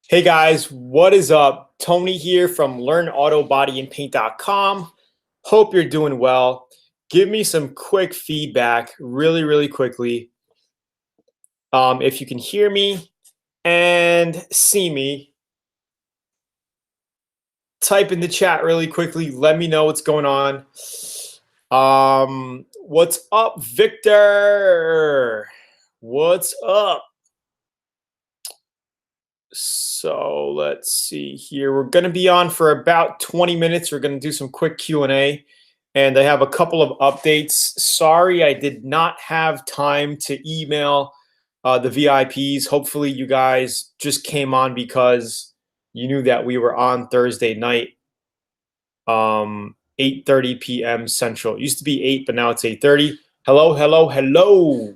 Hey guys, what is up? Tony here from LearnAutoBodyAndPaint.com. Hope you're doing well. Give me some quick feedback really quickly. If you can hear me and see me, type in the chat really quickly. Let me know what's going on. What's up, Victor? What's up? So let's see here. We're going to be on for about 20 minutes. We're going to do some quick Q&A, and I have a couple of updates. Sorry, I did not have time to email the VIPs. Hopefully, you guys just came on because you knew that we were on Thursday night, 8:30 p.m. Central. It used to be 8, but now it's 8:30. Hello.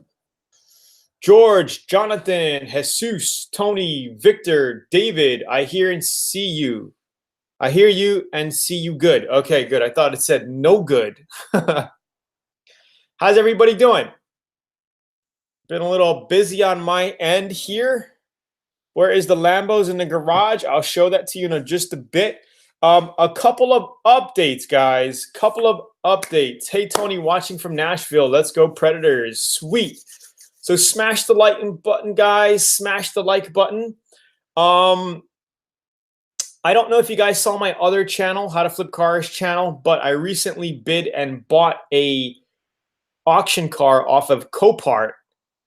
George, Jonathan, Jesus, Tony, Victor, David, I hear and see you. I hear you and see you good. Okay, good. I thought it said no good. How's everybody doing? Been a little busy on my end here. Where is the Lambos in the garage? I'll show that to you in just a bit. A couple of updates, guys. Couple of updates. Hey, Tony, watching from Nashville. Let's go Predators. Sweet. So smash the like button, guys. Smash the like button. I don't know if you guys saw my other channel, How to Flip Cars channel, but I recently bid and bought a auction car off of Copart,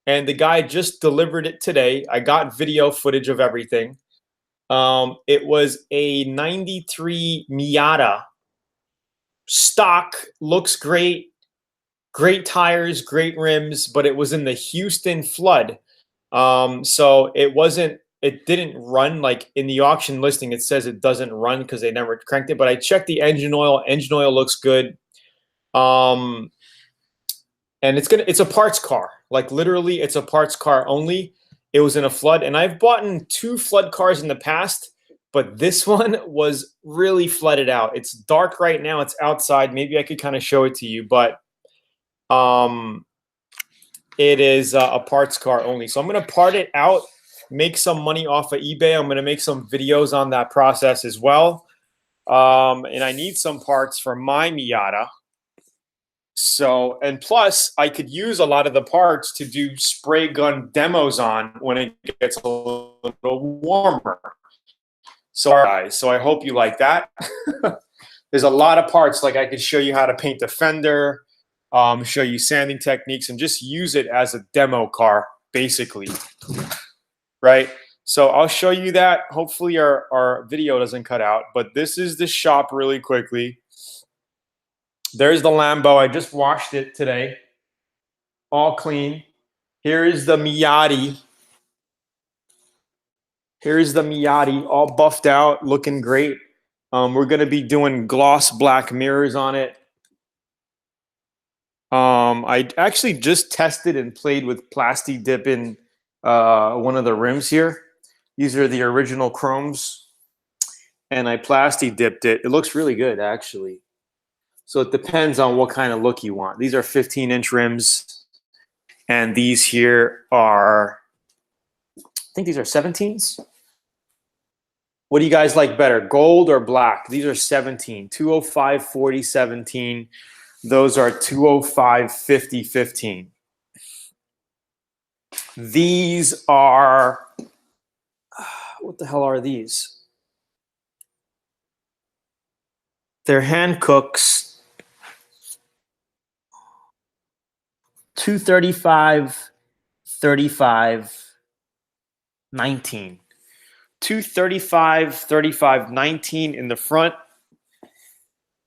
and the guy just delivered it today. I got video footage of everything. It was a 93 Miata. Stock, looks great. Great tires, great rims, but it was in the Houston flood. So it didn't run like in the auction listing. It says it doesn't run because they never cranked it, but I checked the engine oil. Engine oil looks good. And it's a parts car. Like literally it's a parts car only. It was in a flood, and I've bought in 2 flood cars in the past, but this one was really flooded out. It's dark right now. It's outside. Maybe I could kind of show it to you, but it is a parts car only. So I'm going to part it out, make some money off of eBay. I'm going to make some videos on that process as well. And I need some parts for my Miata. So, and plus I could use a lot of the parts to do spray gun demos on when it gets a little warmer. So guys, so I hope you like that. There's a lot of parts. Like I could show you how to paint the fender, show you sanding techniques, and just use it as a demo car, basically, right? So I'll show you that. Hopefully our video doesn't cut out, but this is the shop really quickly. There's the Lambo. I just washed it today. All clean. Here is the Miata. Here's the Miata, all buffed out, looking great. We're going to be doing gloss black mirrors on it. I actually just tested and played with plasti dip in one of the rims here. These are the original chromes, and I plasti dipped it. It looks really good, actually. So it depends on what kind of look you want. These are 15-inch rims, and these here are, I think these are 17s. What do you guys like better, gold or black? These are 17, 205 40 17. Those are 205 50 15. These are, what the hell are these? They're Hancooks. 235 35 19. 235 35 19 in the front,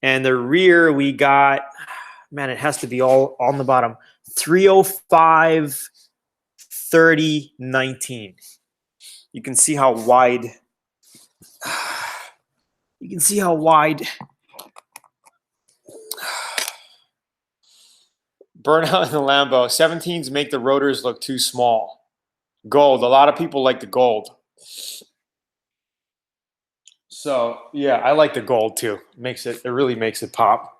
and the rear we got, man, it has to be all on the bottom, 305 30 19. You can see how wide burnout in the Lambo. 17s make the rotors look too small. Gold, a lot of people like the gold. So yeah, I like the gold too. It really makes it pop.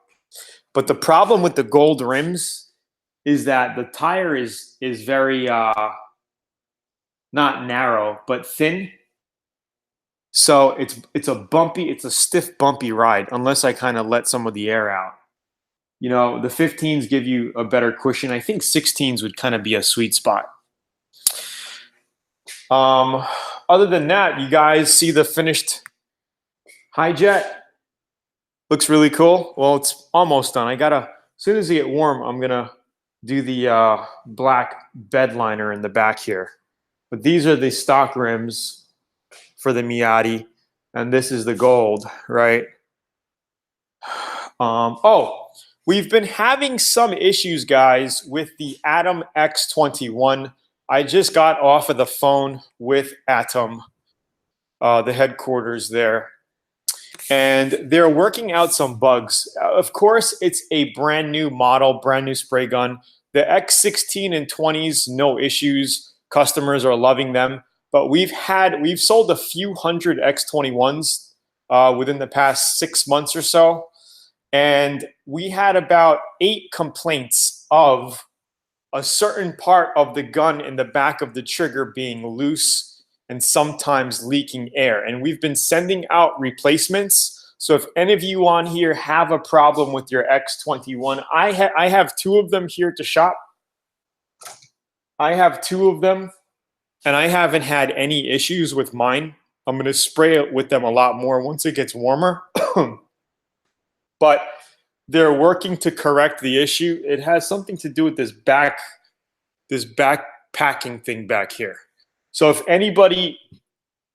But the problem with the gold rims is that the tire is very not narrow but thin. So it's a stiff, bumpy ride unless I kind of let some of the air out. You know, the 15s give you a better cushion. I think 16s would kind of be a sweet spot. Um, Other than that, you guys see the finished Hijet? Looks really cool. Well, it's almost done. As soon as they get warm, I'm gonna do the black bed liner in the back here. But these are the stock rims for the Miata, and this is the gold, right? Oh, we've been having some issues, guys, with the Atom X21. I just got off of the phone with Atom, the headquarters there, and they're working out some bugs. Of course, it's a brand new model, brand new spray gun. The X16 and 20s, no issues. Customers are loving them. But we've sold a few hundred X21s within the past 6 months or so. And we had about 8 complaints of a certain part of the gun in the back of the trigger being loose and sometimes leaking air. And we've been sending out replacements. So if any of you on here have a problem with your X21, I have 2 of them here to shop. I have 2 of them, and I haven't had any issues with mine. I'm going to spray it with them a lot more once it gets warmer. But they're working to correct the issue. It has something to do with this backpacking thing back here. So if anybody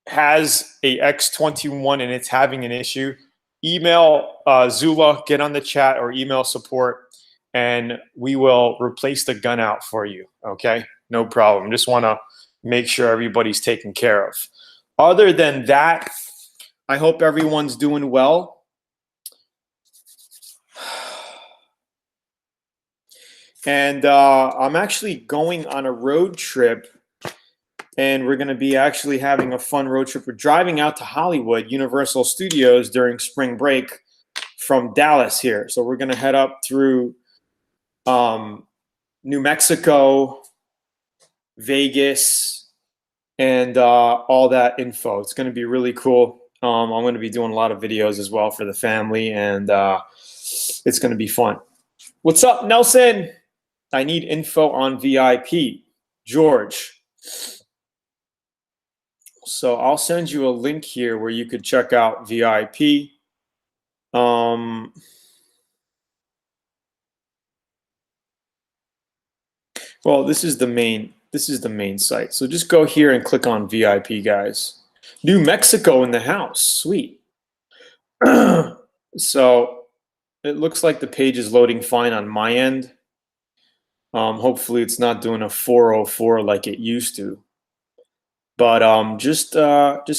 has a X21 and it's having an issue, email Zula, get on the chat, or email support, and we will replace the gun out for you. Okay, no problem. Just want to make sure everybody's taken care of. Other than that, I hope everyone's doing well. And I'm actually going on a road trip, and we're going to be actually having a fun road trip. We're driving out to Hollywood, Universal Studios, during spring break from Dallas here. So we're going to head up through New Mexico, Vegas, and all that info. It's going to be really cool. I'm going to be doing a lot of videos as well for the family, and it's going to be fun. What's up, Nelson? I need info on VIP. George. So I'll send you a link here where you could check out VIP. Well, this is the main site. So just go here and click on VIP, guys. New Mexico in the house. Sweet. So it looks like the page is loading fine on my end. Hopefully it's not doing a 404 like it used to. But just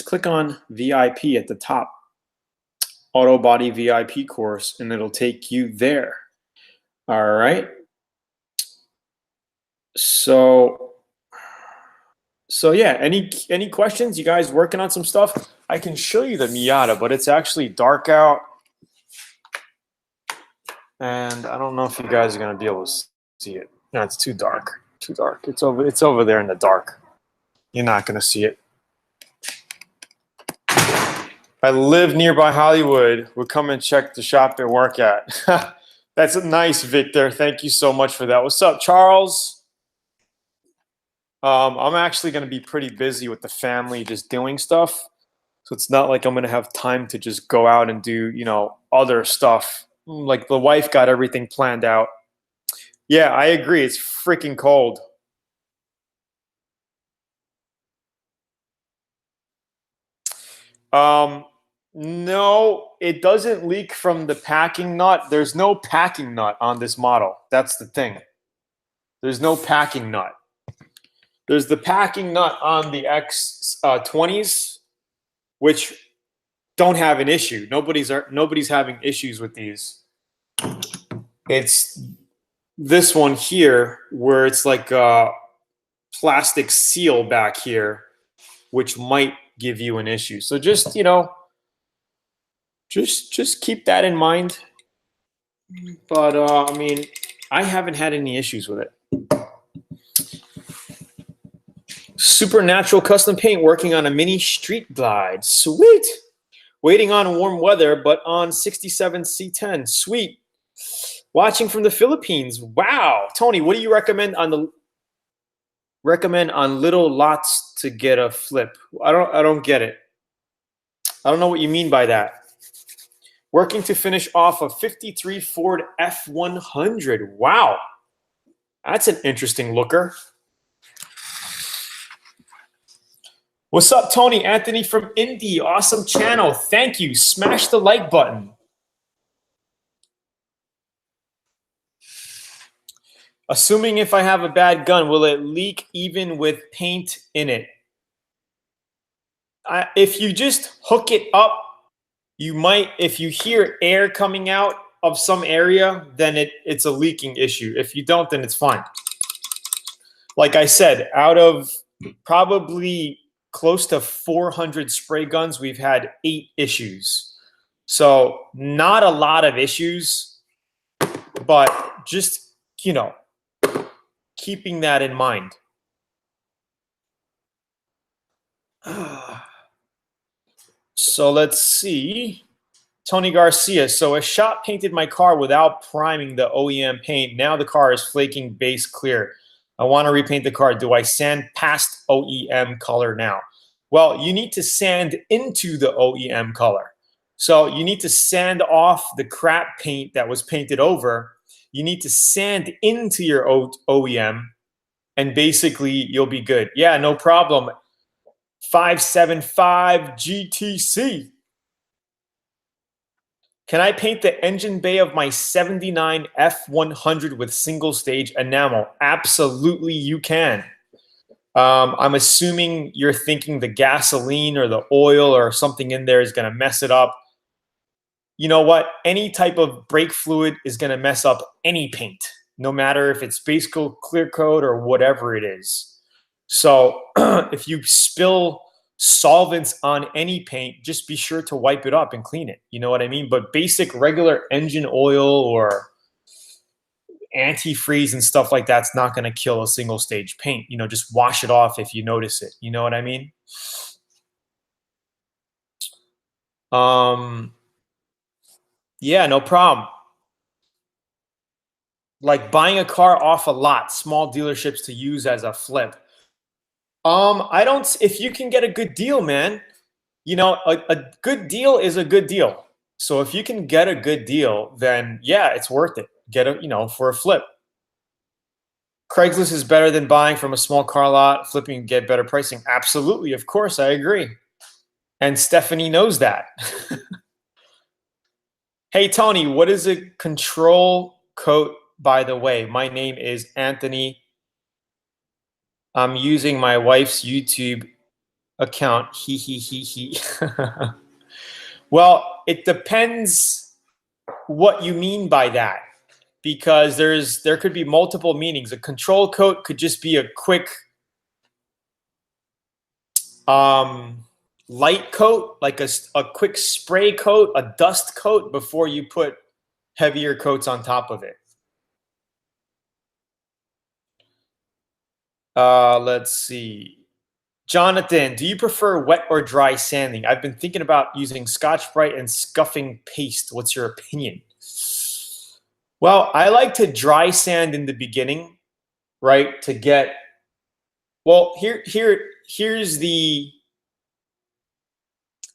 click on VIP at the top, Auto Body VIP course, and it'll take you there. All right. So yeah, any questions? You guys working on some stuff? I can show you the Miata, but it's actually dark out, and I don't know if you guys are gonna be able to see it. No, it's too dark. Too dark. It's over there in the dark. You're not gonna see it. I live nearby Hollywood. We'll come and check the shop and work at. That's nice, Victor. Thank you so much for that. What's up, Charles? I'm actually going to be pretty busy with the family just doing stuff. So it's not like I'm going to have time to just go out and do, other stuff. Like the wife got everything planned out. Yeah, I agree. It's freaking cold. No, it doesn't leak from the packing nut. There's no packing nut on this model. That's the thing. There's no packing nut. There's the packing nut on the X20s, which don't have an issue. Nobody's having issues with these. It's this one here where it's like a plastic seal back here, which might give you an issue. So just, just keep that in mind. But I mean, I haven't had any issues with it. Supernatural Custom Paint working on a mini street glide. Sweet. Waiting on warm weather, but on 67 C10. Sweet. Watching from the Philippines. Wow. Tony, what do you recommend on little lots to get a flip? I don't get it. I don't know what you mean by that. Working to finish off a 53 Ford F100. Wow. That's an interesting looker. What's up, Tony? Anthony from Indy. Awesome channel. Thank you. Smash the like button. Assuming if I have a bad gun, will it leak even with paint in it? If you just hook it up, you might, if you hear air coming out of some area, then it's a leaking issue. If you don't, then it's fine. Like I said, out of probably close to 400 spray guns, we've had 8 issues. So not a lot of issues, but just, you know, keeping that in mind. So let's see. Tony Garcia. So a shop painted my car without priming the OEM paint. Now the car is flaking base clear. I want to repaint the car. Do I sand past OEM color now? Well, you need to sand into the OEM color. So you need to sand off the crap paint that was painted over. You need to sand into your OEM, and basically you'll be good. Yeah, no problem. 575 GTC. Can I paint the engine bay of my 79 F100 with single stage enamel? Absolutely, you can. I'm assuming you're thinking the gasoline or the oil or something in there is going to mess it up. You know what? Any type of brake fluid is going to mess up any paint, no matter if it's base coat, clear coat, or whatever it is. So if you spill solvents on any paint, just be sure to wipe it up and clean it. You know what I mean? But basic regular engine oil or antifreeze and stuff like that's not going to kill a single stage paint. You know, just wash it off if you notice it. You know what I mean? Yeah, no problem. Like buying a car off a lot, small dealerships to use as a flip. I don't, if you can get a good deal, man, you know, a good deal is a good deal. So if you can get a good deal, then yeah, it's worth it. Get a, you know, for a flip. Craigslist is better than buying from a small car lot, flipping and get better pricing. Absolutely. Of course, I agree. And Stephanie knows that. Hey, Tony, what is a control coat, by the way? My name is Anthony. I'm using my wife's YouTube account. He, he, he, he. Well, it depends what you mean by that, because there could be multiple meanings. A control coat could just be a quick light coat, like a quick spray coat, a dust coat before you put heavier coats on top of it. Let's see. Jonathan, do you prefer wet or dry sanding? I've been thinking about using Scotch-Brite and scuffing paste. What's your opinion? Well, I like to dry sand in the beginning, right? To get, well, here's the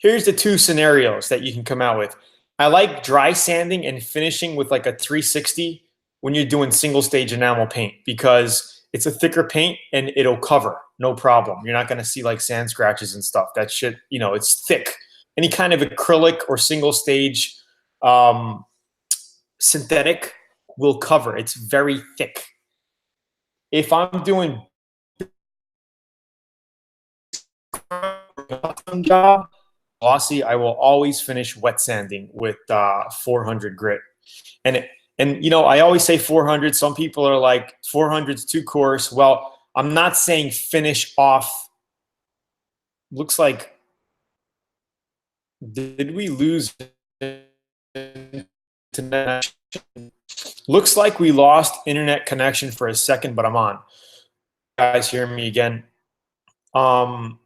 2 scenarios that you can come out with. I like dry sanding and finishing with like a 360 when you're doing single stage enamel paint, because it's a thicker paint and it'll cover, no problem. You're not going to see like sand scratches and stuff. That shit, you know, it's thick. Any kind of acrylic or single stage synthetic will cover. It's very thick. If I'm doing job, glossy, I will always finish wet sanding with 400 grit. And you know, I always say 400. Some people are like 400's too coarse. Well, I'm not saying finish off. Looks like, did we lose internet? Looks like we lost internet connection for a second, but I'm on. You guys hear me again? Um,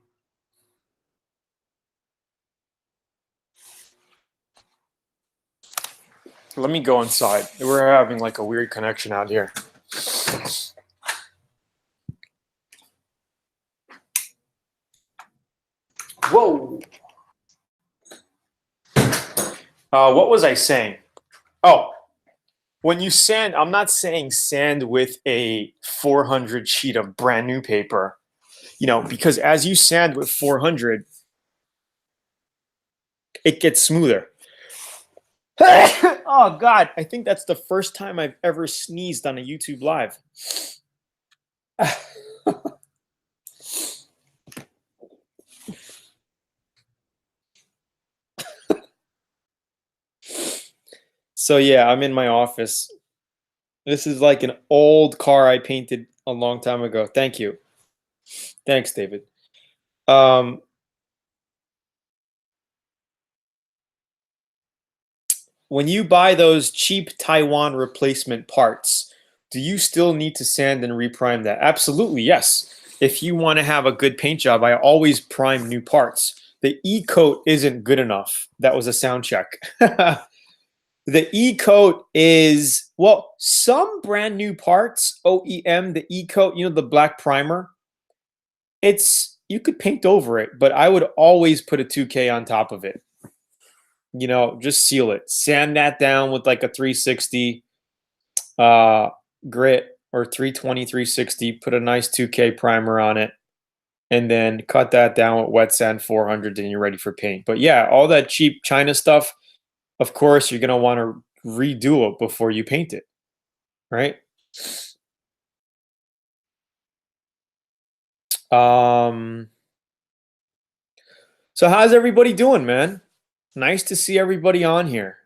Let me go inside. We're having like a weird connection out here. Whoa. What was I saying? Oh, when you sand, I'm not saying sand with a 400 sheet of brand new paper, because as you sand with 400, it gets smoother. Oh, God. I think that's the first time I've ever sneezed on a YouTube live. So, yeah, I'm in my office. This is like an old car I painted a long time ago. Thank you. Thanks, David. Um, when you buy those cheap Taiwan replacement parts, do you still need to sand and reprime that? Absolutely, yes. If you want to have a good paint job, I always prime new parts. The E-coat isn't good enough. That was a sound check. The E-coat is, well, some brand new parts, OEM, the E-coat, the black primer, you could paint over it, but I would always put a 2K on top of it. Just seal it. Sand that down with like a 360 grit or 320, 360. Put a nice 2K primer on it, and then cut that down with wet sand 400, and you're ready for paint. But yeah, all that cheap China stuff, of course, you're going to want to redo it before you paint it, right? So how's everybody doing, man? Nice to see everybody on here.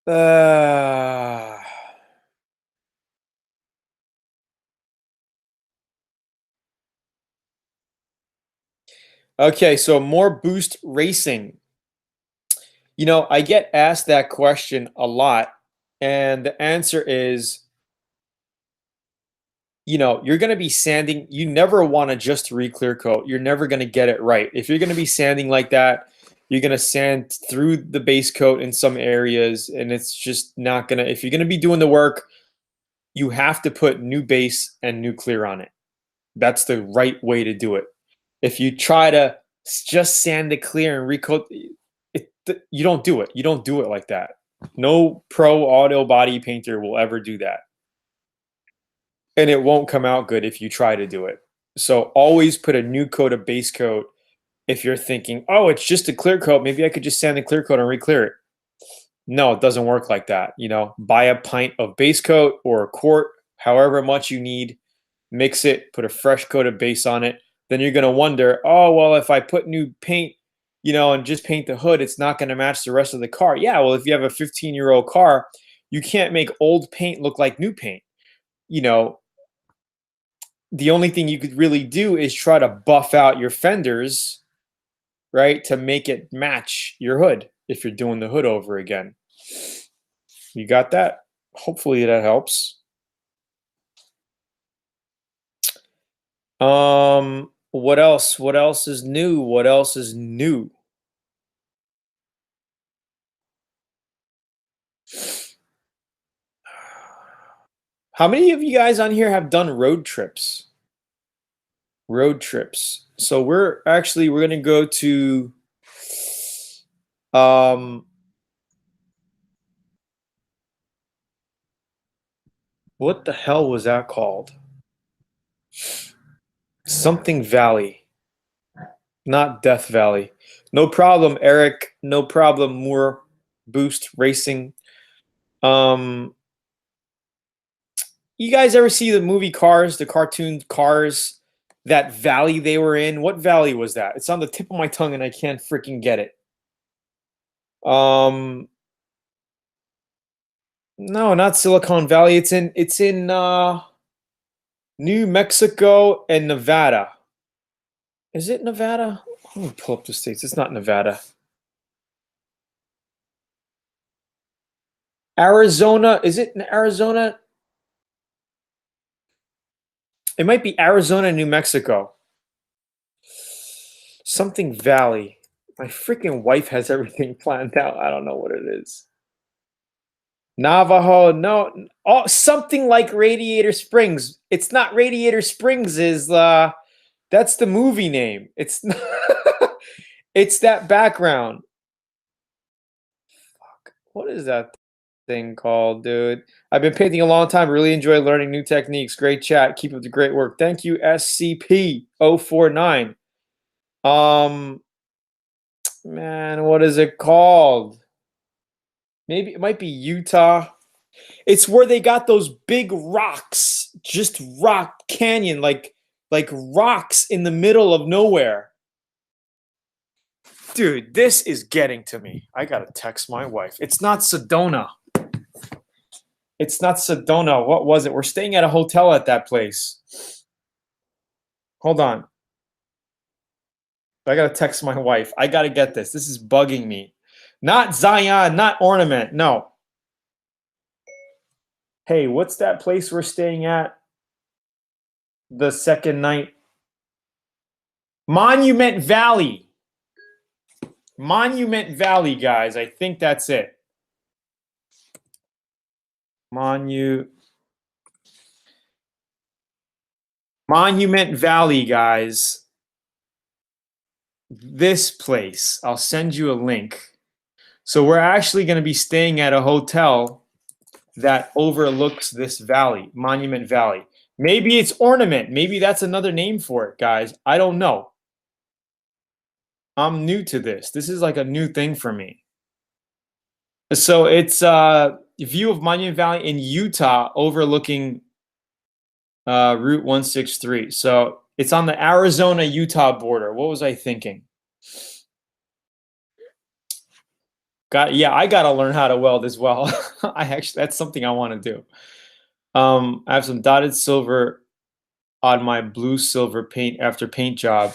Uh, okay, so more boost racing. I get asked that question a lot, and the answer is, you're going to be sanding. You never want to just re-clear coat. You're never going to get it right. If you're going to be sanding like that, you're going to sand through the base coat in some areas, and it's just not going to, if you're going to be doing the work, you have to put new base and new clear on it. That's the right way to do it. If you try to just sand the clear and recoat, you don't do it. You don't do it like that. No pro auto body painter will ever do that. And it won't come out good if you try to do it. So always put a new coat of base coat if you're thinking, oh, it's just a clear coat. Maybe I could just sand the clear coat and re-clear it. No, it doesn't work like that. Buy a pint of base coat or a quart, however much you need, mix it, put a fresh coat of base on it. Then you're going to wonder, oh, well, if I put new paint, and just paint the hood, it's not going to match the rest of the car. Yeah, well, if you have a 15-year-old car, you can't make old paint look like new paint. The only thing you could really do is try to buff out your fenders, right, to make it match your hood if you're doing the hood over again. You got that? Hopefully that helps. What else? What else is new? What else is new? How many of you guys on here have done road trips? Road trips. So we're going to go to what the hell was that called? Something Valley. Not Death Valley. No problem, Eric. No problem, Moore. Boost Racing. You guys ever see the movie Cars, the cartoon Cars? That valley they were in? What valley was that? It's on the tip of my tongue and I can't freaking get it. No, not Silicon Valley. It's in New Mexico and Nevada. Is it Nevada? Let me pull up the states. It's not Nevada. Arizona. Is it in Arizona? It might be Arizona, New Mexico. Something Valley. My freaking wife has everything planned out. I don't know what it is. Navajo, no, oh, something like Radiator Springs. It's not Radiator Springs. Is that's the movie name? It's not, it's that background. Fuck, what is that thing called, dude? I've been painting a long time. Really enjoy learning new techniques. Great chat. Keep up the great work. Thank you, SCP-049. Man, what is it called? Maybe it might be Utah. It's where they got those big rocks, just rock canyon, like rocks in the middle of nowhere. Dude, this is getting to me. I gotta text my wife. It's not Sedona. It's not Sedona. What was it? We're staying at a hotel at that place. Hold on. I gotta text my wife. I gotta get this. This is bugging me. Not Zion, not Ornament. No. Hey, what's that place we're staying at the second night? Monument Valley. Monument Valley, guys. I think that's it. Monument Valley, guys. This place. I'll send you a link. So we're actually going to be staying at a hotel that overlooks this valley, Monument Valley. Maybe it's Ornament. Maybe that's another name for it, guys. I don't know. I'm new to this. This is like a new thing for me. So it's a view of Monument Valley in Utah overlooking Route 163. So it's on the Arizona-Utah border. What was I thinking? I gotta learn how to weld as well. That's something I want to do. I have some dotted silver on my blue silver paint after paint job,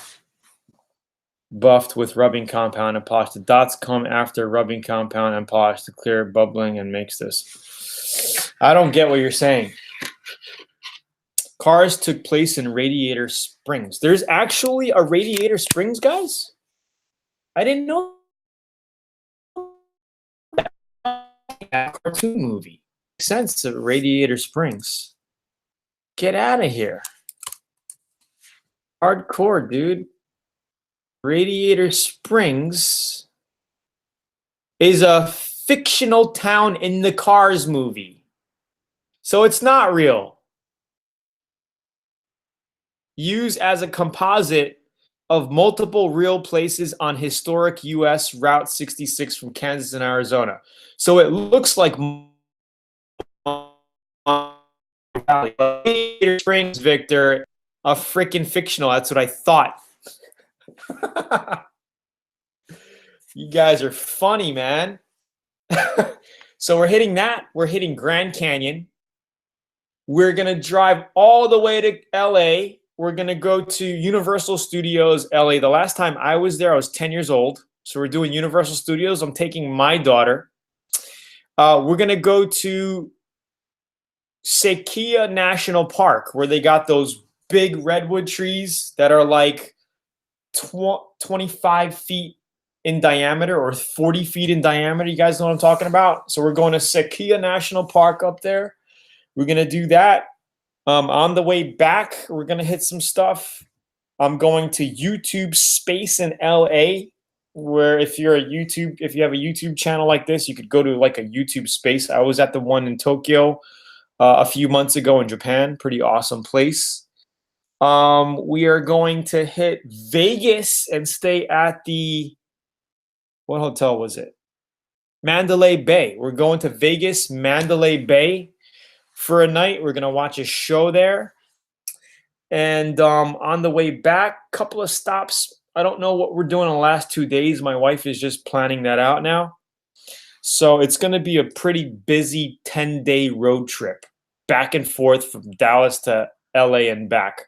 buffed with rubbing compound and polish. The dots come after rubbing compound and polish to clear bubbling and makes this. I don't get what you're saying. Cars took place in Radiator Springs. There's actually a Radiator Springs, guys? I didn't know that cartoon movie. Makes sense of Radiator Springs. Get out of here. Hardcore, dude. Radiator Springs is a fictional town in the Cars movie. So it's not real. Used as a composite of multiple real places on historic U.S. Route 66 from Kansas and Arizona. So it looks like Radiator Springs, Victor, a freaking fictional. That's what I thought. You guys are funny, man. So we're hitting that. We're hitting Grand Canyon. We're going to drive all the way to LA. We're going to go to Universal Studios LA. The last time I was there, I was 10 years old. So we're doing Universal Studios. I'm taking my daughter. We're going to go to Sequoia National Park, where they got those big redwood trees that are like 25 feet in diameter or 40 feet in diameter. You guys know what I'm talking about? So we're going to Sequoia National Park up there. We're going to do that. On the way back, we're going to hit some stuff. I'm going to YouTube Space in LA, where if you have a YouTube channel like this, you could go to like a YouTube Space. I was at the one in Tokyo a few months ago in Japan. Pretty awesome place. We are going to hit Vegas and stay at what hotel was it? Mandalay Bay. We're going to Vegas, Mandalay Bay for a night. We're going to watch a show there. And on the way back, a couple of stops. I don't know what we're doing in the last 2 days. My wife is just planning that out now. So it's going to be a pretty busy 10-day road trip back and forth from Dallas to LA and back.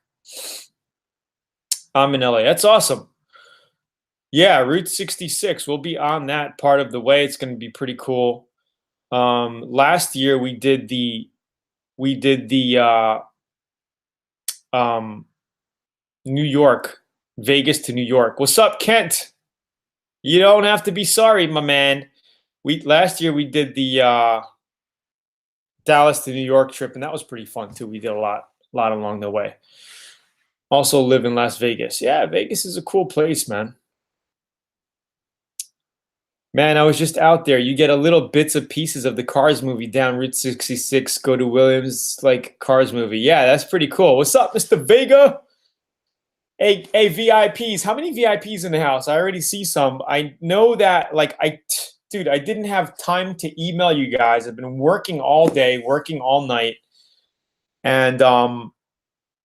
I'm in LA. That's awesome. Yeah, Route 66. We'll be on that part of the way. It's going to be pretty cool. Last year we did the um, New York, Vegas to New York. What's up, Kent? You don't have to be sorry, my man. We last year we did the Dallas to New York trip, and that was pretty fun too. We did a lot along the way. Also live in Las Vegas. Yeah, Vegas is a cool place, man. Man, I was just out there. You get a little bits of pieces of the Cars movie down Route 66, go to Williams, like Cars movie. Yeah, that's pretty cool. What's up, Mr. Vega? Hey, VIPs. How many VIPs in the house? I already see some. I know that, dude, I didn't have time to email you guys. I've been working all day, working all night. And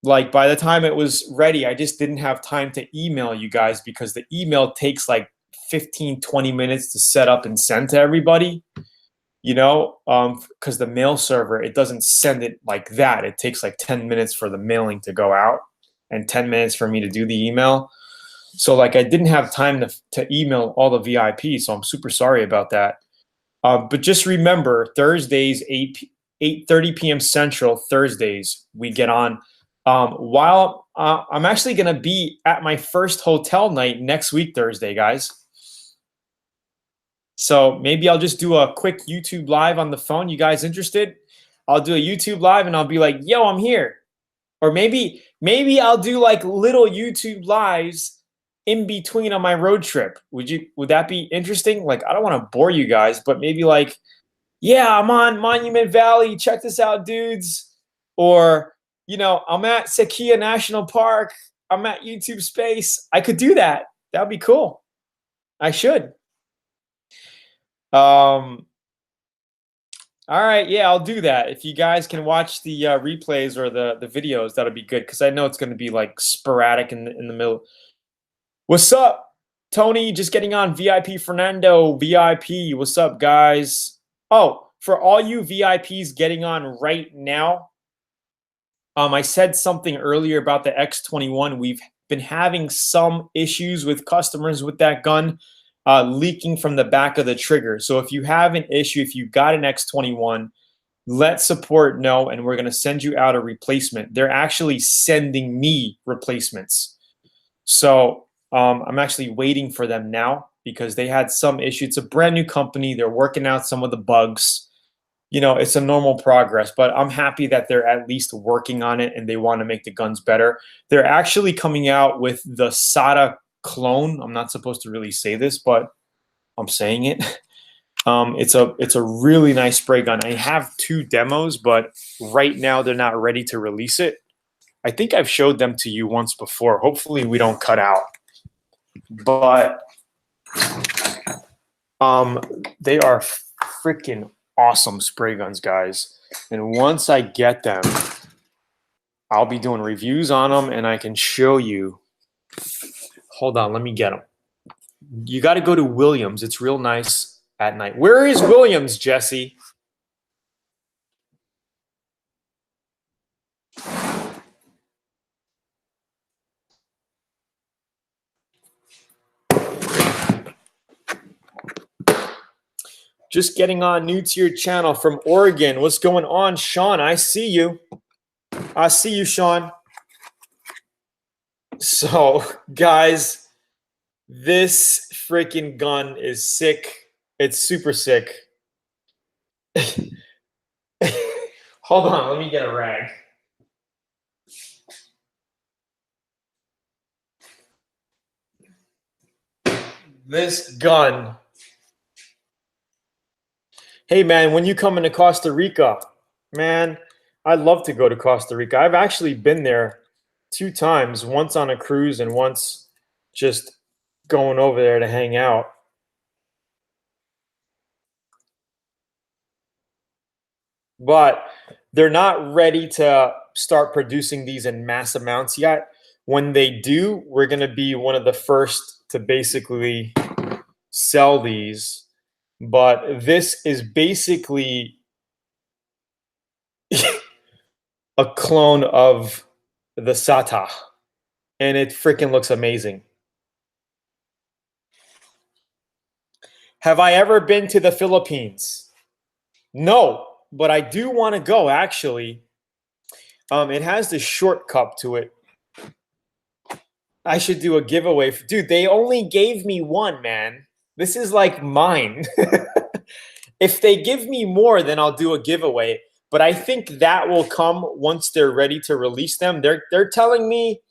like by the time it was ready, I just didn't have time to email you guys because the email takes like 15, 20 minutes to set up and send to everybody, because the mail server, it doesn't send it like that. It takes like 10 minutes for the mailing to go out and 10 minutes for me to do the email. So like I didn't have time to email all the VIPs. So I'm super sorry about that. But just remember, Thursdays, 8:30 p.m. Central, Thursdays, we get on. While I'm actually going to be at my first hotel night next week, Thursday, guys. So maybe I'll just do a quick YouTube live on the phone. You guys interested? I'll do a YouTube live and I'll be like, yo, I'm here. Or maybe I'll do like little YouTube lives in between on my road trip. Would that be interesting? Like, I don't want to bore you guys, but maybe like, yeah, I'm on Monument Valley. Check this out, dudes. Or, I'm at Sequoia National Park. I'm at YouTube Space. I could do that. That'd be cool. I should. All right, yeah, I'll do that. If you guys can watch the replays or the videos, that'll be good because I know it's going to be like sporadic in the middle. What's up, Tony? Just getting on. VIP Fernando, VIP. What's up, guys? Oh, for all you VIPs getting on right now, I said something earlier about the X21. We've been having some issues with customers with that gun leaking from the back of the trigger. So if you have an issue, if you've got an X21, let support know, and we're going to send you out a replacement. They're actually sending me replacements. So I'm actually waiting for them now because they had some issue. It's a brand new company. They're working out some of the bugs. It's a normal progress, but I'm happy that they're at least working on it and they want to make the guns better. They're actually coming out with the SATA clone. I'm not supposed to really say this, but I'm saying it. It's a really nice spray gun. I have 2 demos, but right now they're not ready to release it. I think I've showed them to you once before. Hopefully we don't cut out. But they are freaking awesome spray guns, guys. And once I get them, I'll be doing reviews on them and I can show you. Hold on, let me get them. You got to go to Williams. It's real nice at night. Where is Williams, Jesse? Just getting on, new to your channel from Oregon. What's going on, Sean? I see you. I see you, Sean. So, guys, this freaking gun is sick. It's super sick. Hold on, let me get a rag. This gun. Hey, man, when you come into Costa Rica, man, I'd love to go to Costa Rica. I've actually been there 2 times, once on a cruise and once just going over there to hang out. But they're not ready to start producing these in mass amounts yet. When they do, we're going to be one of the first to basically sell these. But this is basically a clone of the SATA, and it freaking looks amazing. Have I ever been to the Philippines? No, but I do want to go actually. It has the short cup to it. I should do a giveaway. Dude, they only gave me one, man. This is like mine. If they give me more, then I'll do a giveaway. But I think that will come once they're ready to release them. They're telling me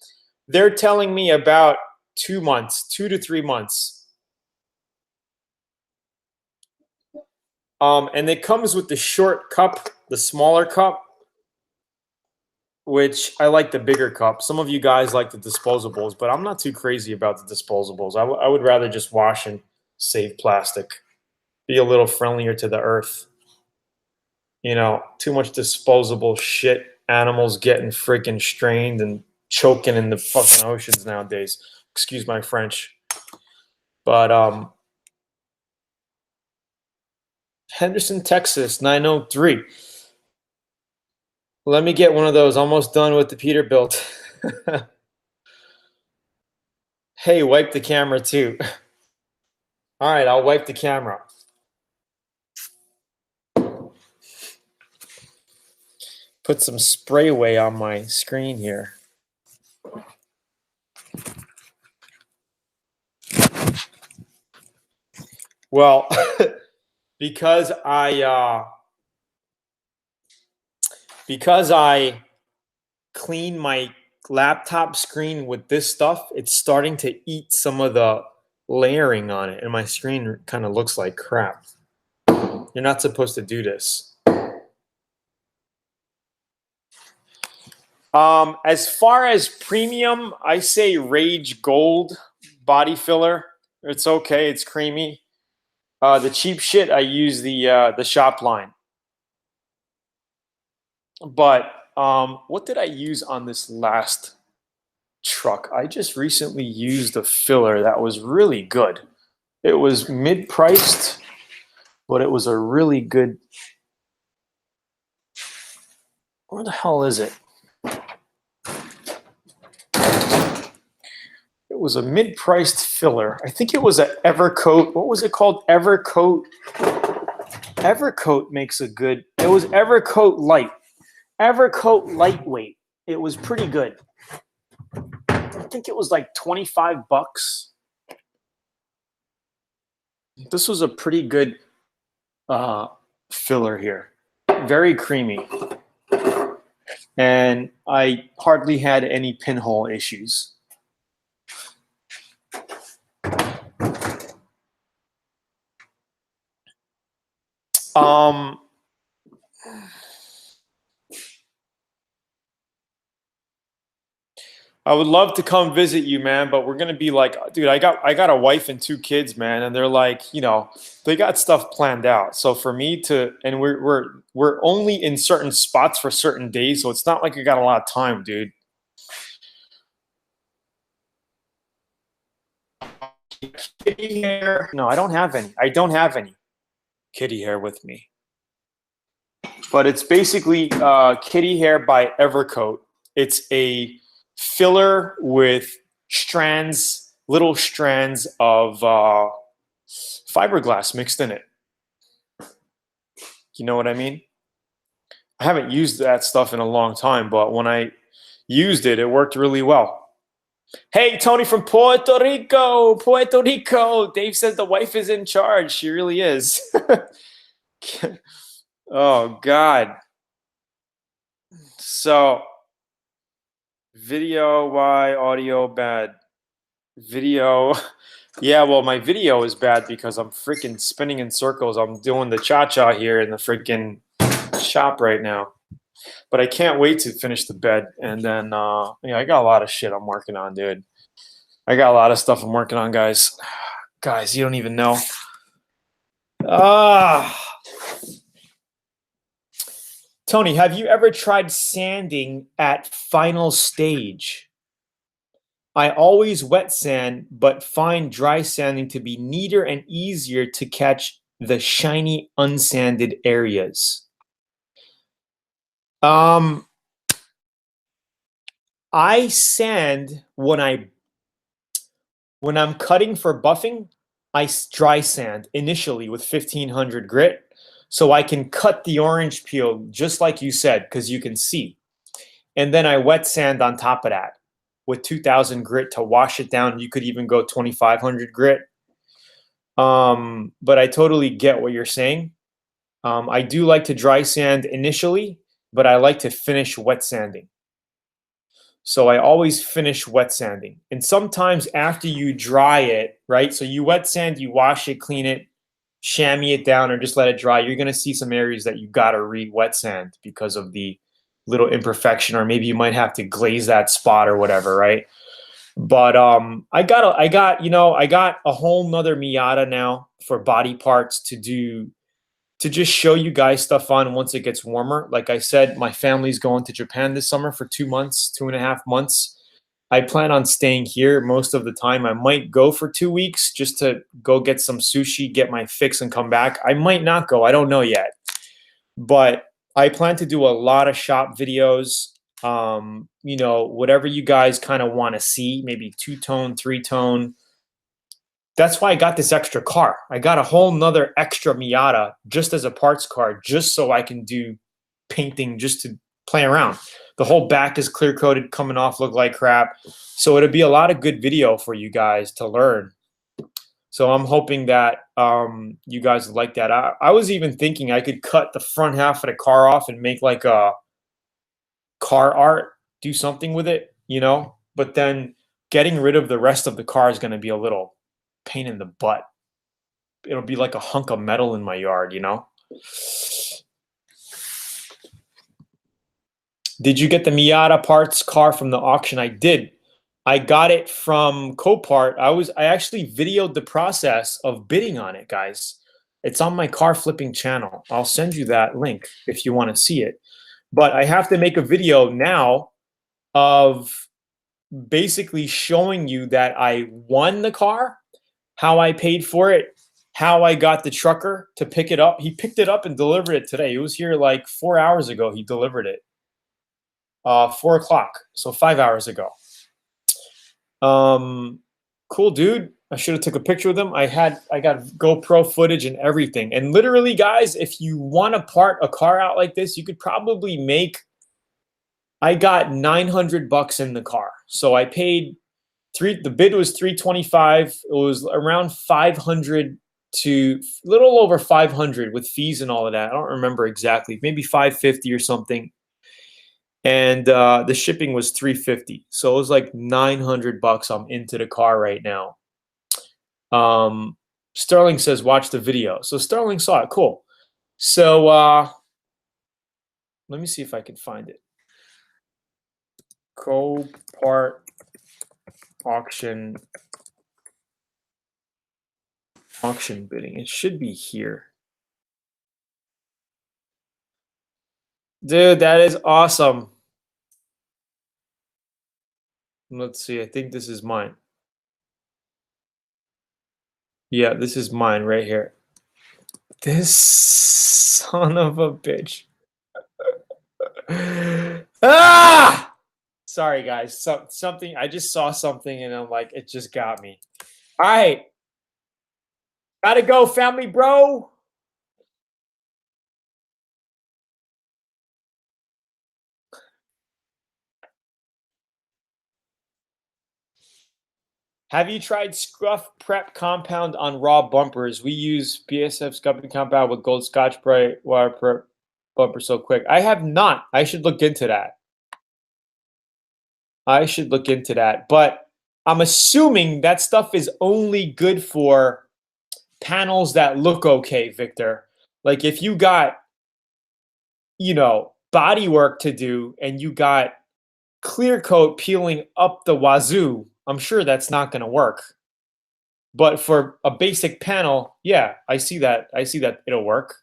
about 2 months, 2 to 3 months. And it comes with the short cup, the smaller cup, which I like the bigger cup. Some of you guys like the disposables, but I'm not too crazy about the disposables. I would rather just wash and save plastic, be a little friendlier to the earth. You know, too much disposable shit. Animals getting freaking strained and choking in the fucking oceans nowadays. Excuse my French. But Henderson, Texas, 903. Let me get one of those. Almost done with the Peterbilt. Hey, wipe the camera too. All right, I'll wipe the camera. Put some sprayway on my screen here. Well, because I clean my laptop screen with this stuff, it's starting to eat some of the layering on it, and my screen kind of looks like crap. You're not supposed to do this. As far as premium, I say Rage Gold body filler. It's okay. It's creamy. The cheap shit, I use the shop line. But what did I use on this last truck? I just recently used a filler that was really good. It was mid-priced, but it was a really good. Where the hell is it? It was a mid-priced filler. I think it was an Evercoat. What was it called? Evercoat. Evercoat makes a good. It was Evercoat Light. Evercoat Lightweight. It was pretty good. I think it was like $25. This was a pretty good filler here. Very creamy. And I hardly had any pinhole issues. I would love to come visit you, man, but we're gonna be like, dude, I got a wife and 2 kids, man, and they're like, you know, they got stuff planned out. So for me to, and we're only in certain spots for certain days, so it's not like I got a lot of time, dude. Kitty hair? No, I don't have any. I don't have any kitty hair with me. But it's basically kitty hair by Evercoat. It's a filler with strands, little strands of fiberglass mixed in it. You know what I mean? I haven't used that stuff in a long time, but when I used it, it worked really well. Hey, Tony from Puerto Rico. Puerto Rico. Dave says the wife is in charge. She really is. Oh, God. So, video, why? Audio, bad. Video. Yeah, well, my video is bad because I'm freaking spinning in circles. I'm doing the cha-cha here in the freaking shop right now. But I can't wait to finish the bed. And then, yeah, I got a lot of shit I'm working on, dude. I got a lot of stuff I'm working on, guys. Guys, you don't even know. Tony, have you ever tried sanding at final stage? I always wet sand, but find dry sanding to be neater and easier to catch the shiny, unsanded areas. I sand when I'm cutting for buffing. I dry sand initially with 1500 grit. so I can cut the orange peel just like you said, because you can see. And then I wet sand on top of that with 2000 grit to wash it down. You could even go 2500 grit. But I totally get what you're saying. I do like to dry sand initially, but I like to finish wet sanding. So I always finish wet sanding. And sometimes after you dry it, right? So you wet sand, you wash it, clean it, chamois it down, or just let it dry. You're going to see some areas that you got to re-wet sand because of the little imperfection, or maybe you might have to glaze that spot or whatever, right? But I got a whole nother Miata now for body parts to just show you guys stuff on once it gets warmer. Like I said, my family's going to Japan this summer for 2 months, 2.5 months. I plan on staying here most of the time. I might go for 2 weeks just to go get some sushi, get my fix, and come back. I might not go. I don't know yet. But I plan to do a lot of shop videos. Whatever you guys kind of want to see, maybe 2-tone, 3-tone. That's why I got this extra car. I got a whole nother extra Miata just as a parts car, just so I can do painting, just to play around. The whole back is clear coated, coming off look like crap. So it'll be a lot of good video for you guys to learn. So I'm hoping that you guys like that. I was even thinking I could cut the front half of the car off and make like a car art, do something with it, But then getting rid of the rest of the car is going to be a little pain in the butt. It'll be like a hunk of metal in my yard, Did you get the Miata parts car from the auction? I did. I got it from Copart. I actually videoed the process of bidding on it, guys. It's on my car flipping channel. I'll send you that link if you want to see it. But I have to make a video now of basically showing you that I won the car, how I paid for it, how I got the trucker to pick it up. He picked it up and delivered it today. It was here like 4 hours ago. He delivered it. 4 o'clock, so 5 hours ago. Cool dude. I should have took a picture with him. I got GoPro footage and everything. And literally, guys, if you want to part a car out like this, you could probably make. I got $900 in the car, so I paid the bid was $325. It was around 500 to a little over 500 with fees and all of that. I don't remember exactly, maybe 550 or something. And the shipping was $350. So it was like $900. I'm into the car right now. Sterling says, watch the video. So Sterling saw it. Cool. So let me see if I can find it. Copart auction bidding. It should be here. Dude, that is awesome. Let's see. I think this is mine. Yeah, this is mine right here. This son of a bitch. Ah! Sorry, guys. Something. I just saw something and I'm like, it just got me. All right. Gotta go, family, bro. Have you tried Scruff Prep Compound on raw bumpers? We use BSF Scuffing Compound with Gold Scotch-Brite wire prep bumper so quick. I have not. I should look into that. But I'm assuming that stuff is only good for panels that look okay, Victor. Like if you got, body work to do and you got clear coat peeling up the wazoo, I'm sure that's not going to work. But for a basic panel, yeah, I see that it'll work.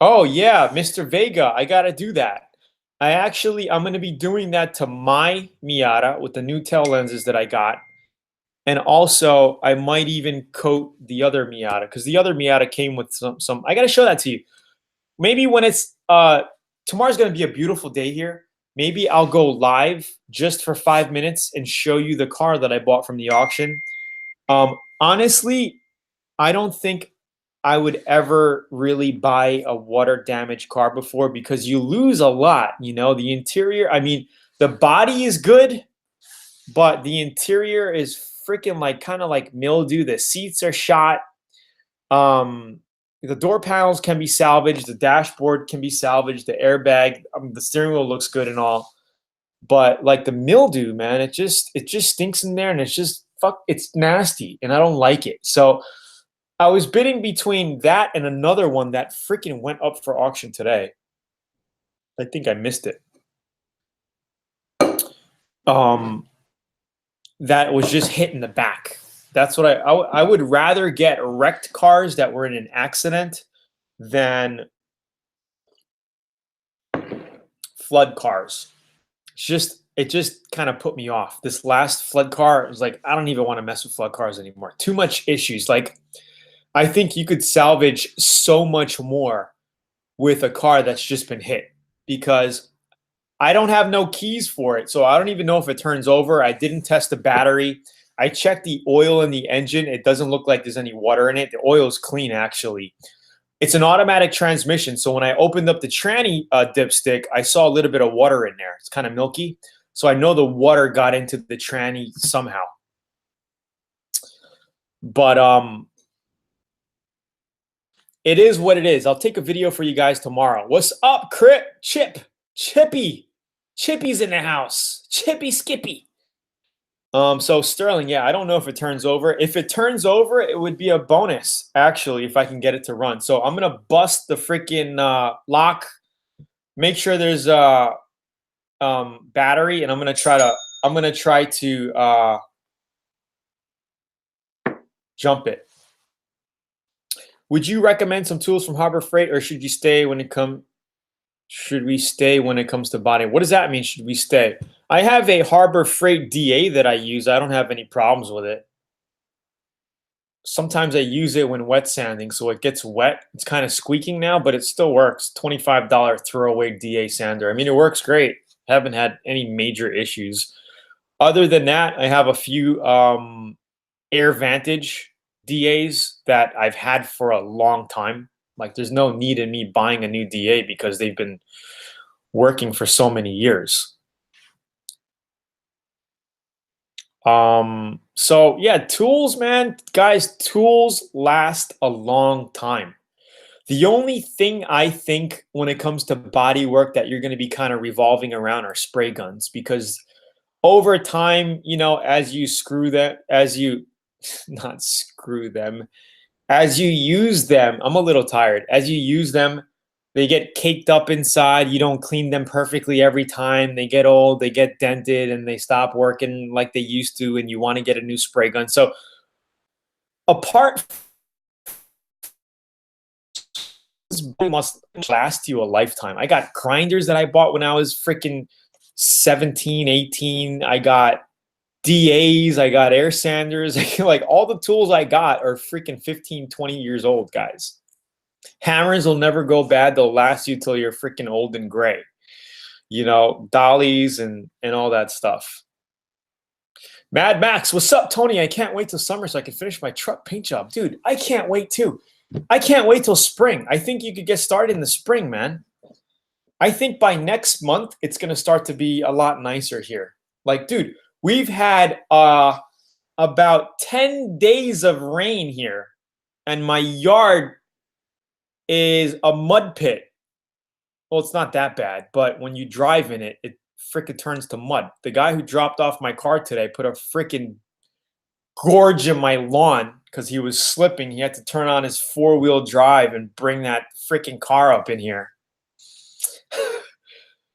Oh yeah, Mr. Vega, I got to do that. I'm going to be doing that to my Miata with the new tail lenses that I got. And also, I might even coat the other Miata because the other Miata came with some. I got to show that to you. Maybe when it's tomorrow's going to be a beautiful day here. Maybe I'll go live just for 5 minutes and show you the car that I bought from the auction. Honestly, I don't think I would ever really buy a water damaged car before because you lose a lot. You know, the interior. I mean, the body is good, but the interior is freaking like kind of like mildew. The seats are shot. Um, the door panels can be salvaged. The dashboard can be salvaged. The airbag, the steering wheel looks good and all, but like the mildew, man, it just stinks in there, and it's just it's nasty, and I don't like it. So I was bidding between that and another one that freaking went up for auction today. I think I missed it. That was just hit in the back. That's what I would rather get wrecked cars that were in an accident than flood cars. It just kind of put me off. This last flood car was like, I don't even want to mess with flood cars anymore. Too much issues. Like, I think you could salvage so much more with a car that's just been hit because I don't have no keys for it. So I don't even know if it turns over. I didn't test the battery. I checked the oil in the engine. It doesn't look like there's any water in it. The oil is clean, actually. It's an automatic transmission. So when I opened up the tranny dipstick, I saw a little bit of water in there. It's kind of milky. So I know the water got into the tranny somehow. But it is what it is. I'll take a video for you guys tomorrow. What's up, Chippy? Chippy's in the house. Chippy Skippy. So Sterling, yeah, I don't know if it turns over. If it turns over, it would be a bonus, actually, if I can get it to run. So I'm gonna bust the freaking lock, make sure there's a battery, and I'm gonna try to jump it. Would you recommend some tools from Harbor Freight, or should we stay when it comes to body? What does that mean? Should we stay? I have a Harbor Freight DA that I use. I don't have any problems with it. Sometimes I use it when wet sanding, so it gets wet. It's kind of squeaking now, but it still works. $25 throwaway DA sander. I mean, it works great. Haven't had any major issues. Other than that, I have a few Air Vantage DAs that I've had for a long time. Like, there's no need in me buying a new DA because they've been working for so many years. So yeah, tools, man, guys, tools last a long time. The only thing I think when it comes to body work that you're going to be kind of revolving around are spray guns, because over time, you know, as you not screw them, as you use them, I'm a little tired. As you use them, they get caked up inside. You don't clean them perfectly every time. They get old, they get dented, and they stop working like they used to, and you want to get a new spray gun. So apart, this must last you a lifetime. I got grinders that I bought when I was freaking 17, 18. I got DAs, I got air sanders. Like, all the tools I got are freaking 15, 20 years old, guys. Hammers will never go bad. They'll last you till you're freaking old and gray. You know, dollies and all that stuff. Mad Max, what's up, Tony? I can't wait till summer so I can finish my truck paint job. Dude, I can't wait too. I can't wait till spring. I think you could get started in the spring, man. I think by next month, it's going to start to be a lot nicer here. Like, dude, we've had about 10 days of rain here, and my yard is a mud pit. Well, it's not that bad, but when you drive in it, it frickin' turns to mud. The guy who dropped off my car today put a frickin' gorge in my lawn because he was slipping. He had to turn on his four-wheel drive and bring that frickin' car up in here.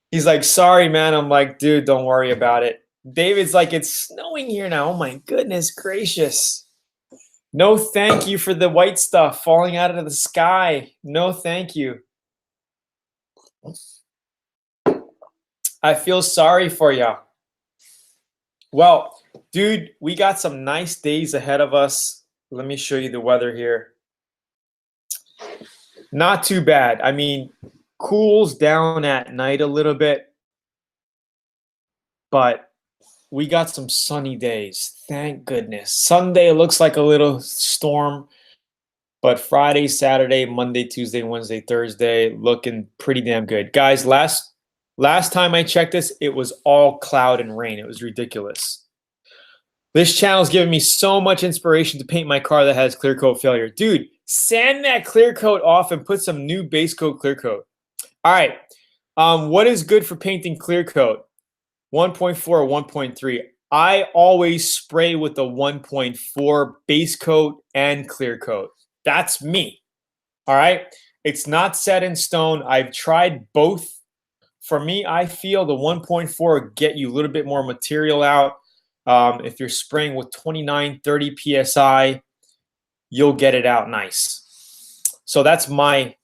He's like, sorry, man. I'm like, dude, don't worry about it. David's like, it's snowing here now. Oh, my goodness gracious. No thank you for the white stuff falling out of the sky. No thank you. I feel sorry for you. Well, Dude, we got some nice days ahead of us. Let me show you the weather here. Not too bad. I mean, cools down at night a little bit, but we got some sunny days. Thank goodness. Sunday looks like a little storm, but Friday, Saturday, Monday, Tuesday, Wednesday, Thursday looking pretty damn good. Guys, last time I checked this, it was all cloud and rain. It was ridiculous. This channel's giving me so much inspiration to paint my car that has clear coat failure. Dude, sand that clear coat off and put some new base coat clear coat. All right. What is good for painting clear coat? 1.4 or 1.3. I always spray with the 1.4 base coat and clear coat. That's me. All right. It's not set in stone. I've tried both. For me, I feel the 1.4 get you a little bit more material out. If you're spraying with 29, 30 PSI, you'll get it out nice. So that's my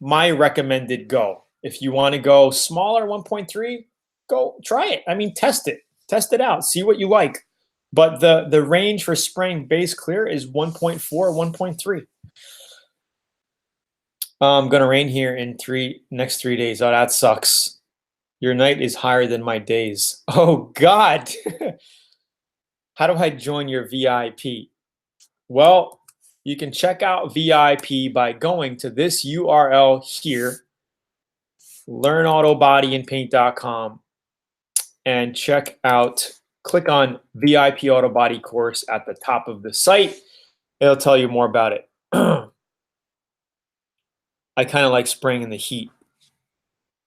recommended go. If you want to go smaller, 1.3, go try it. I mean, test it out, see what you like. But the range for spraying base clear is 1.4, 1.3. Gonna rain here in next 3 days. Oh, that sucks. Your night is higher than my days. Oh God. How do I join your VIP? Well, you can check out VIP by going to this URL here, learnautobodyandpaint.com, and click on VIP Auto Body course at the top of the site. It'll tell you more about it. I kind of like spraying in the heat.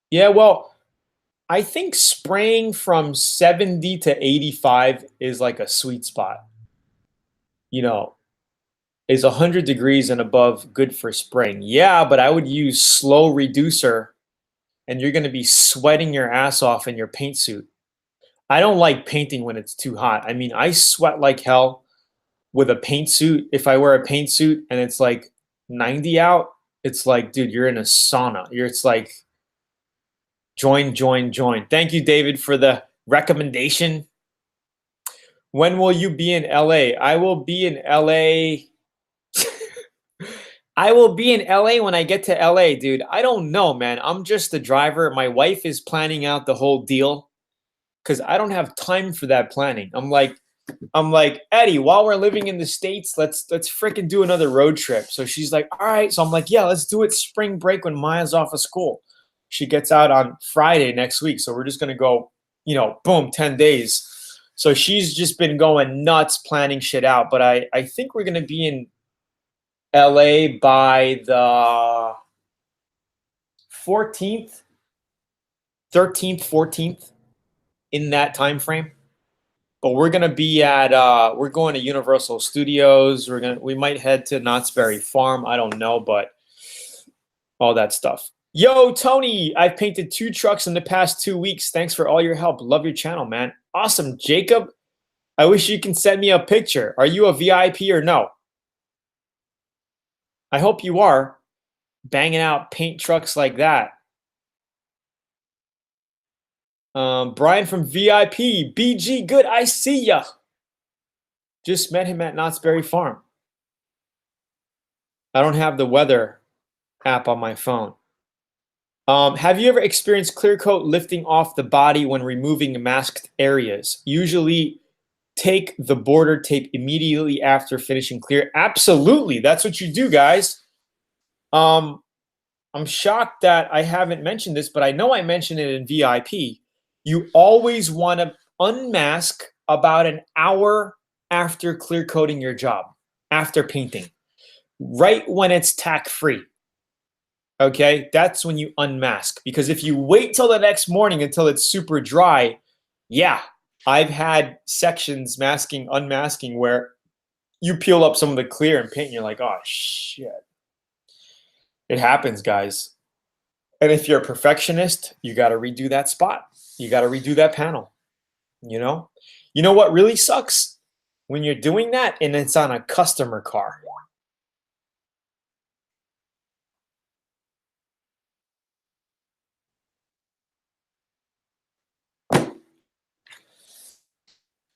Yeah, well, I think spraying from 70 to 85 is like a sweet spot. You know, is 100 degrees and above good for spraying? Yeah, but I would use slow reducer and you're going to be sweating your ass off in your paint suit. I don't like painting when it's too hot. I mean, I sweat like hell with a paint suit. If I wear a paint suit and it's like 90 out, it's like, dude, you're in a sauna. It's like join. Thank you, David, for the recommendation. When will you be in LA? I will be in LA. I will be in LA when I get to LA, dude. I don't know, man. I'm just the driver. My wife is planning out the whole deal because I don't have time for that planning. I'm like, Eddie, while we're living in the States, let's freaking do another road trip. So she's like, all right. So I'm like, yeah, let's do it spring break when Maya's off of school. She gets out on Friday next week. So we're just gonna go, boom, 10 days. So she's just been going nuts planning shit out. But I think we're gonna be in LA by the 14th, 13th, 14th, in that time frame. But we're gonna be at we're going to Universal Studios. We might head to Knott's Berry Farm. I don't know, but all that stuff. Yo, Tony, I've painted 2 trucks in the past 2 weeks. Thanks for all your help. Love your channel, man. Awesome. Jacob, I wish you can send me a picture. Are you a VIP or no? I hope you are banging out paint trucks like that. Brian from VIP, BG, good. I see ya. Just met him at Knott's Berry Farm. I don't have the weather app on my phone. Have you ever experienced clear coat lifting off the body when removing masked areas? Usually take the border tape immediately after finishing clear. Absolutely. That's what you do, guys. I'm shocked that I haven't mentioned this, but I know I mentioned it in VIP. You always want to unmask about an hour after clear coating your job, after painting, right when it's tack free. Okay, that's when you unmask, because if you wait till the next morning until it's super dry, yeah, I've had sections unmasking where you peel up some of the clear and paint and you're like, oh shit. It happens, guys. And if you're a perfectionist, you got to redo that spot. You got to redo that panel. You know what really sucks? When you're doing that and it's on a customer car.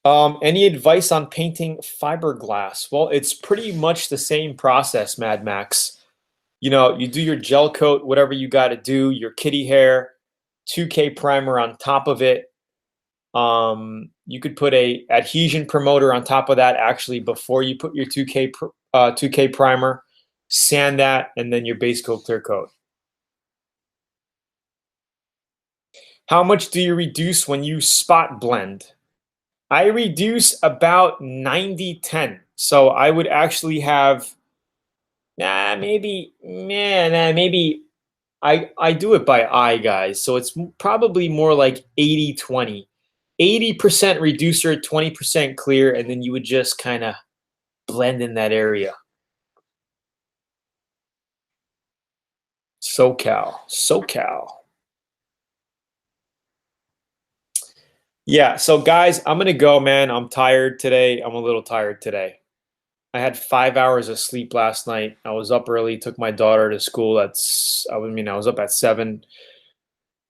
Any advice on painting fiberglass? Well, it's pretty much the same process, Mad Max. You know, you do your gel coat, whatever you got to do, your kitty hair, 2K primer on top of it. You could put a adhesion promoter on top of that actually before you put your 2K primer, sand that, and then your base coat clear coat. How much do you reduce when you spot blend? I reduce about 90-10. So I would actually have, maybe I do it by eye, guys. So it's probably more like 80-20. 80% reducer, 20% clear, and then you would just kind of blend in that area. SoCal. Yeah, so guys, I'm gonna go, man. I'm tired today. I'm a little tired today. I had 5 hours of sleep last night. I was up early, took my daughter to school. I was up at 7,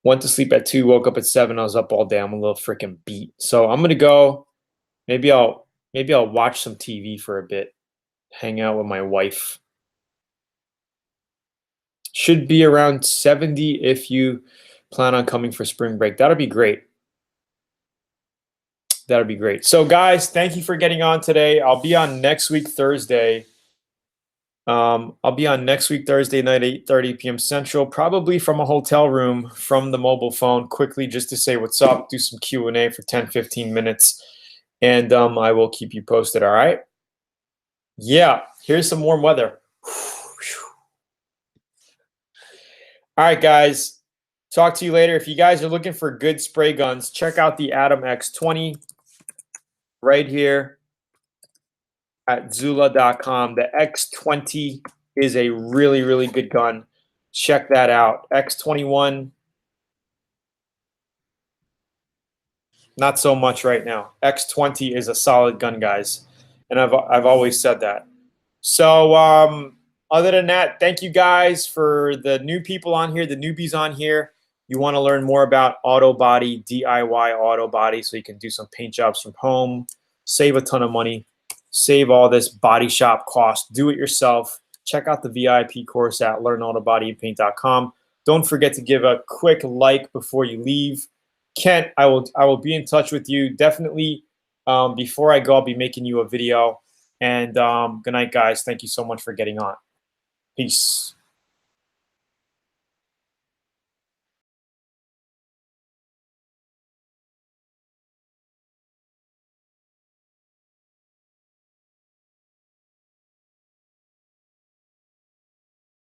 went to sleep at 2, woke up at 7. I was up all day. I'm a little freaking beat. So I'm gonna go. Maybe I'll watch some TV for a bit, hang out with my wife. Should be around 70 if you plan on coming for spring break. That'll be great. That'll be great. So, guys, thank you for getting on today. I'll be on next week, Thursday. I'll be on next week, Thursday night, 8:30 p.m. Central, probably from a hotel room from the mobile phone, quickly just to say what's up, do some Q&A for 10, 15 minutes, and I will keep you posted, all right? Yeah, here's some warm weather. All right, guys. Talk to you later. If you guys are looking for good spray guns, check out the Atom X20 right here at Zula.com. The X20 is a really, really good gun. Check that out. X21, not so much right now. X20 is a solid gun, guys, and I've always said that. So, other than that, thank you guys for the new people on here, the newbies on here. You want to learn more about auto body, DIY auto body, so you can do some paint jobs from home, save a ton of money, save all this body shop cost, do it yourself. Check out the VIP course at learnautobodyandpaint.com. Don't forget to give a quick like before you leave. Kent, I will be in touch with you definitely. Before I go, I'll be making you a video. And good night, guys. Thank you so much for getting on. Peace.